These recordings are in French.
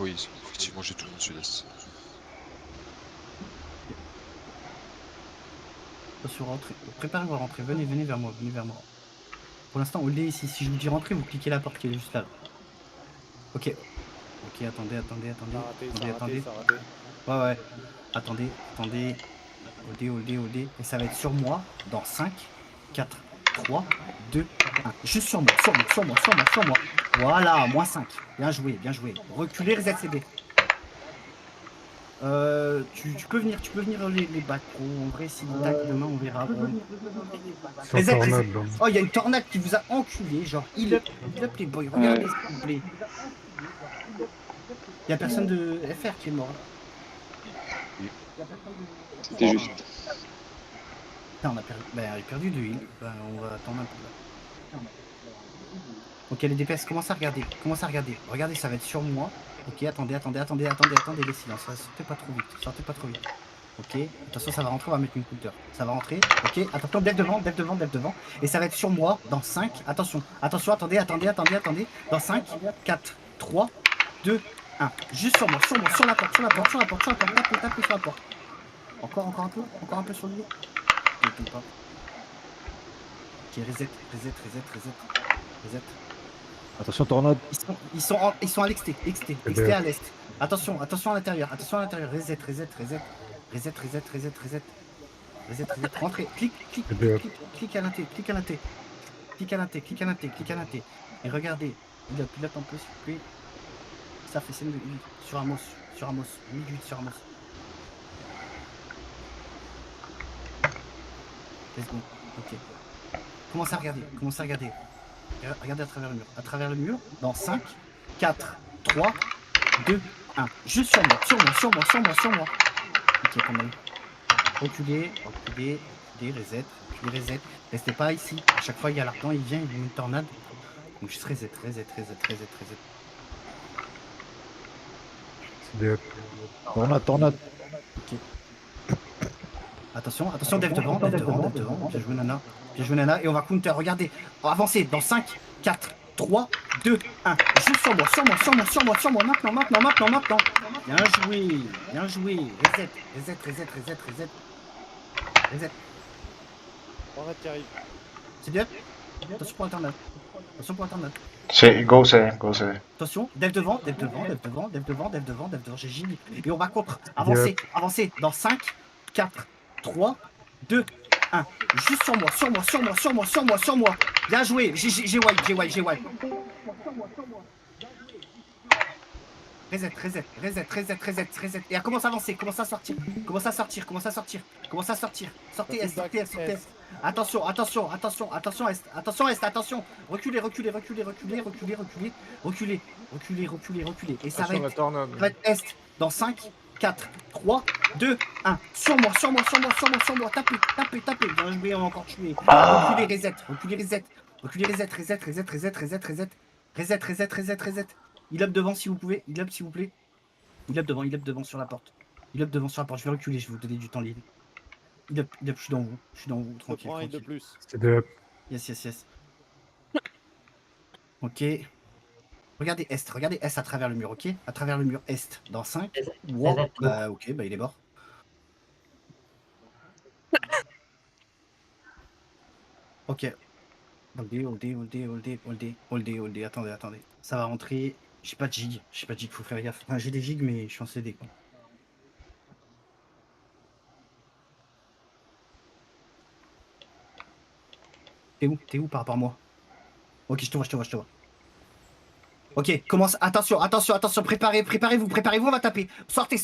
Oui, effectivement, j'ai tout le monde sud-est. Attention, rentrez. Préparez-vous à rentrer. Venez, venez vers moi, venez vers moi. Pour l'instant, on l'est ici. Si je vous dis rentrer, vous cliquez la porte qui est juste là. Ok. Ok, attendez, attendez, attendez. Ça a raté, ça Attendez, a raté, attendez. ça a raté. Ouais, ouais. Attendez, attendez. Holdé, holdé, holdé. Et ça va être sur moi dans 5, 4, 3, 2, 1. Juste sur moi, sur moi, sur moi, sur moi, sur moi. Voilà, moins 5. Bien joué, bien joué. Reculez, RZCD. Tu peux venir les bacs pro. En vrai, s'il tac demain, on verra. Sans Reset, reset. tornade, donc. Oh, il y a une tornade qui vous a enculé. Genre, il up les boys. Regardez, s'il vous plaît. Il n'y a personne de FR qui est mort. C'était juste. Putain, on a perdu de heal. Ben, on va attendre un peu là. Ok, les DPS, commencez à regarder. Commencez à regarder. Regardez, ça va être sur moi. Ok, attendez, attendez, attendez, attendez, attendez, les silences. Sortez pas trop vite. Sortez pas trop vite. Ok, attention, ça va rentrer, on va mettre une couleur. Ça va rentrer. Ok, attention, dev devant, dev devant, dev devant. Et ça va être sur moi dans 5. Attention, attention, attendez, attendez, attendez, attendez. Dans 5, 4, 3, 2, 1. Juste sur moi, sur la porte, sur la porte, sur la porte, sur la porte. Tapez, tapez sur la porte. Encore un peu sur lui. Ok, pas. Ok, reset, reset, reset, reset, reset. Attention, tornade. Ils sont à l'exté, exté à l'est. Attention, attention à l'intérieur, reset, reset, reset, reset, reset, reset, reset, reset, reset, rentrez, clique, clique, clique, clique, clique à l'inté, clique à l'inté, clique à l'inté, clique à l'inté, clique à l'inté. Et regardez, il up un peu, s'il vous plaît. Ça fait scène de sur Amos, mid-8 sur Amos. Let's go, ok. Commencez à regarder, Regardez à travers le mur, dans 5, 4, 3, 2, 1. Juste sur moi, sur moi, sur moi, sur moi, sur moi. Ok, pas mal. Reculez, reculez, reculez, reset. Restez pas ici. À chaque fois, il y a l'arcan, il vient, il y a une tornade. Donc juste reset. C'est des... Tornade. Ok. Attention, dev devant. Bien joué, Nana. Et on va counter. Regardez. Avancez dans 5, 4, 3, 2, 1. Juste sur moi. Maintenant. Bien joué. Reset. Tornade qui arrive. C'est bien. Attention pour la tornade. C'est go, c'est. Attention, dev devant. J'ai giga. Et on va contre. Avancez. Dans 5, 4, 3, 2, 1. Juste sur moi. Bien joué. J'ai wipe. Reset. Et elle commence à avancer. Commence à sortir. Sortez S. Attention, Est. Attention. Reculez. Et ça va Attention, la être tornade. Est dans 5, 4, 3, 2, 1. Sur moi. Tapez. Bien joué, on a encore tué. Reculez, reset. Il up devant si vous pouvez. Il up s'il vous plaît. Il up devant sur la porte. Je vais reculer, je vais vous donner du temps libre. Il up, je suis dans vous. Tranquille. Un de plus. C'est des... Yes. Ok. Regardez Est à travers le mur, ok? À travers le mur Est. Dans 5. Wow. Ok, il est mort. Ok. Holdé. Attendez. Ça va rentrer. J'ai pas de gig, faut faire gaffe. Enfin, j'ai des gigs, mais je suis en CD, quoi. T'es où par rapport à moi? Ok, je te vois. Ok, commence. Attention. Préparez-vous, on va taper. Sortez.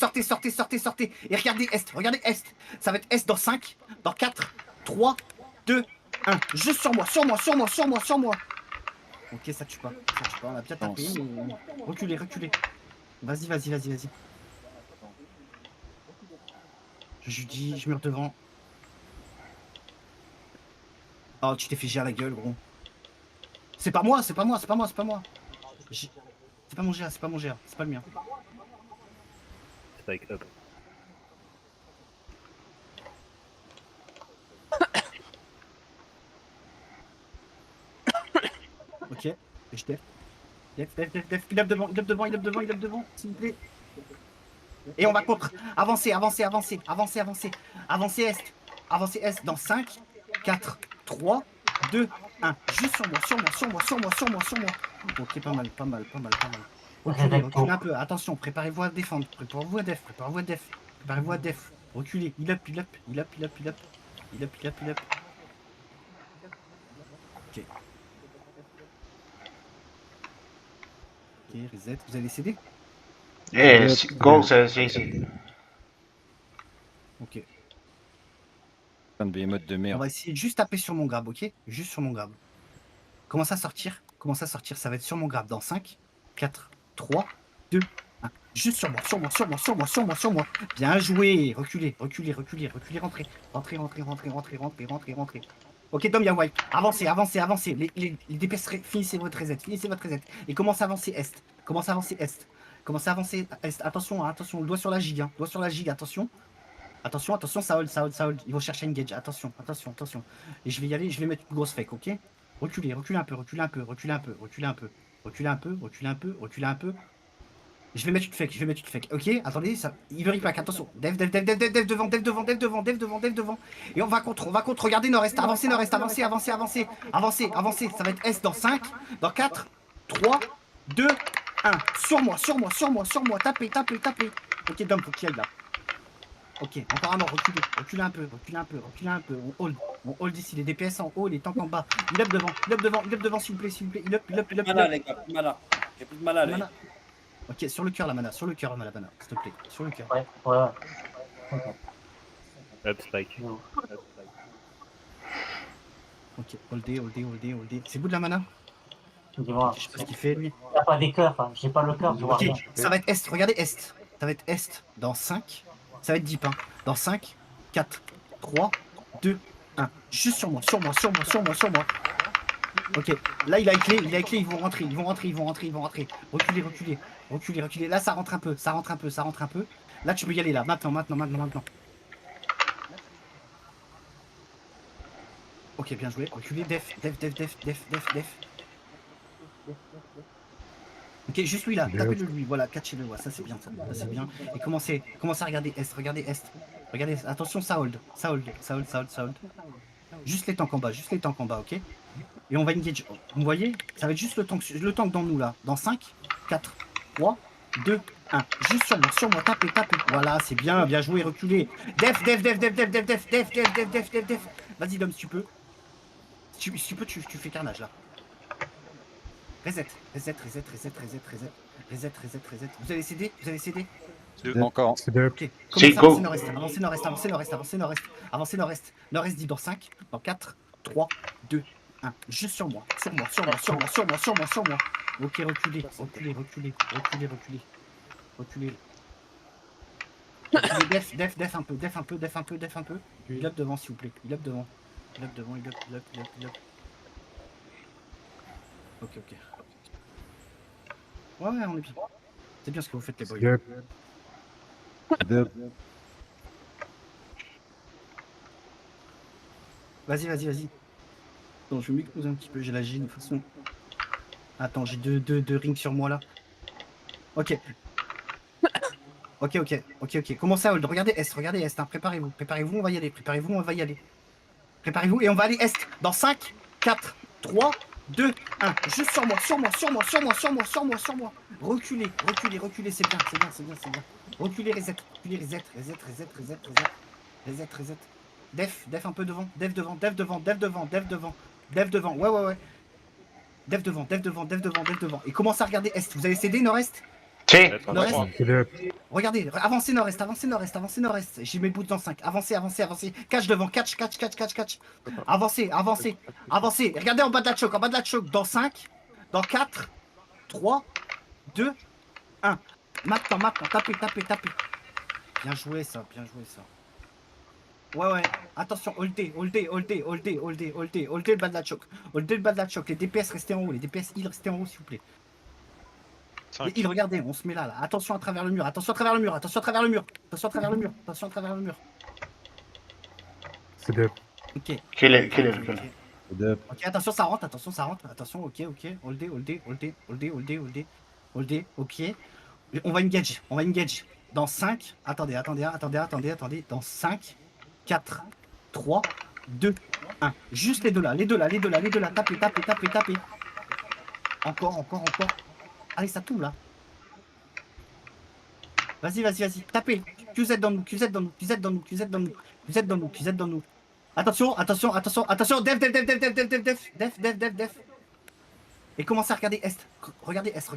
Et regardez Est. Ça va être Est dans 5, dans 4, 3, 2, 1. Juste sur moi. Ok, ça tue pas. On a bien tapé, mais reculez. Vas-y. Je dis, je meurs devant. Oh, tu t'es fait gérer la gueule, gros. C'est pas moi. C'est pas mon GA, c'est pas le mien. Spike up. Ok, je t'ai. Def. Il up devant, s'il vous plaît. Et on va contre. Avancez. Avancez est. Avancez est dans 5, 4, 3, 2, 1. Juste sur moi. Ok, pas mal. Reculez un peu. Attention, préparez-vous à défendre. Préparez-vous à def. Reculez. Il up. Ok. Ok, reset. Vous allez céder? Yeah, go, c'est easy. Ok. Putain de behemoth de On merde. va essayer de juste taper sur mon grab, ok? Juste sur mon grab. Commence à sortir, ça va être sur mon grab dans 5, 4, 3, 2, 1. Juste sur moi. Bien joué. Reculez, rentrez. Ok, Dom, y'a wipe. Avancez. Les DPS, finissez votre reset. Et commencez à avancer est. Attention, doigt sur la gigue, attention. Attention, ça hold. Ils vont chercher engage. Attention. Et je vais y aller, je vais mettre une grosse fake, ok? Reculez un peu. Je vais mettre une fake, ok? Attendez, ça. Il veut repack, attention. Dev devant. Et on va contre. Regardez Nord-Est. Avancez. Ça va être S dans 5, dans 4, 3, 2, 1. Sur moi. Tapez. Ok, Dom, faut qu'il aille là. Ok, encore un mort, reculez un peu. On hold ici, les DPS en haut, les tanks en bas. Il up devant, s'il vous plaît. Il up. Mana, les gars, plus de mana. J'ai plus de mana, les Mana. Ok, sur le cœur la mana, la mana, s'il te plaît. Sur le cœur. Ouais. Up spike. Ok, holdé. C'est vous de la mana? Dis-moi. Je sais pas ce qu'il fait lui. Il n'y a pas des cœurs, hein. J'ai pas le cœur, je vois Ok, rien. ça va être Est, regardez Est. Ça va être Est dans 5. Ça va être deep, hein. Dans 5, 4, 3, 2, 1. Juste sur moi. Ok, là il a clé, ils vont rentrer. Reculez. Là ça rentre un peu. Là tu peux y aller là, maintenant. Ok, bien joué. Reculez, def. Ok, juste lui là, tapez-le lui, voilà, catchez-le, ouais, ça c'est bien. Et commencez à regarder Est. Regardez, attention, ça hold. Juste les tanks en bas, ok? Et on va engage. Vous voyez? Ça va être juste le tank dans nous là. Dans 5, 4, 3, 2, 1. Juste sur moi. Tapez. Voilà, c'est bien joué, reculez. Def. Vas-y, Dom, si tu peux. Si tu peux, tu fais carnage là. Reset. Vous allez céder? Encore. Ok. C'est Commencez go. à avancer nord-est. Avancez nord-est. Nord-est dit dans 5, dans 4, 3, 2, 1. Juste sur moi. Ok, reculez. Def un peu. Il up devant, s'il vous plaît. Il up devant. Ok. Ouais, on est bien. C'est bien ce que vous faites, les boys. Vas-y. Attends, je vais m'exposer un petit peu, j'ai la gine de toute façon. Attends, j'ai deux rings sur moi là. Ok. Commencez à hold. Regardez Est, hein. Préparez-vous, on va y aller. Préparez-vous et on va aller Est. Dans 5, 4, 3, 2, 1. Juste sur moi. Reculez, c'est bien. Reculez, reset. Def un peu devant. Dev devant. Ouais. Dev devant. Et commencez à regarder Est. Vous allez céder Nord-Est? Si. Nord-Est. Regardez, avancez Nord-Est. J'ai mes bouts dans 5. Avancez. Catch devant, catch. Avancez. Regardez en bas de la choke. Dans 5, dans 4, 3, 2, 1. Maintenant. Tapez. Bien joué ça. Ouais. Attention, holdez le bas de la choke. Les DPS restez en haut. Les DPS heal restez en haut, s'il vous plaît. Les heal, regardez, on se met là. Attention à travers le mur. C'est deux. Ok. Kill it. Dep. Ok, attention, ça rentre, attention, ok, holdé, ok. On va engage. Dans 5, attendez, dans 5, 4, 3, 2, 1. Juste les deux là, tapez. Encore. Allez, ça tombe là. Vas-y, tapez. QZ dans nous. Attention. Def. Et commencez à regarder Est. Regardez Est.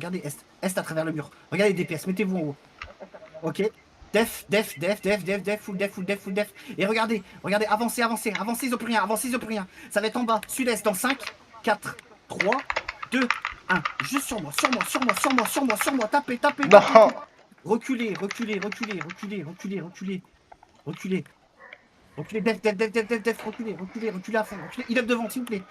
Est à travers le mur. Regardez les DPS, mettez-vous en haut. Ok. Def. Full def. Et regardez. Avancez, ils ont plus rien. Ça va être en bas. Sud-est dans 5, 4, 3, 2, 1. Juste sur moi. Tapez. Non. Reculez. Def, reculez à fond. Il est devant, s'il vous plaît.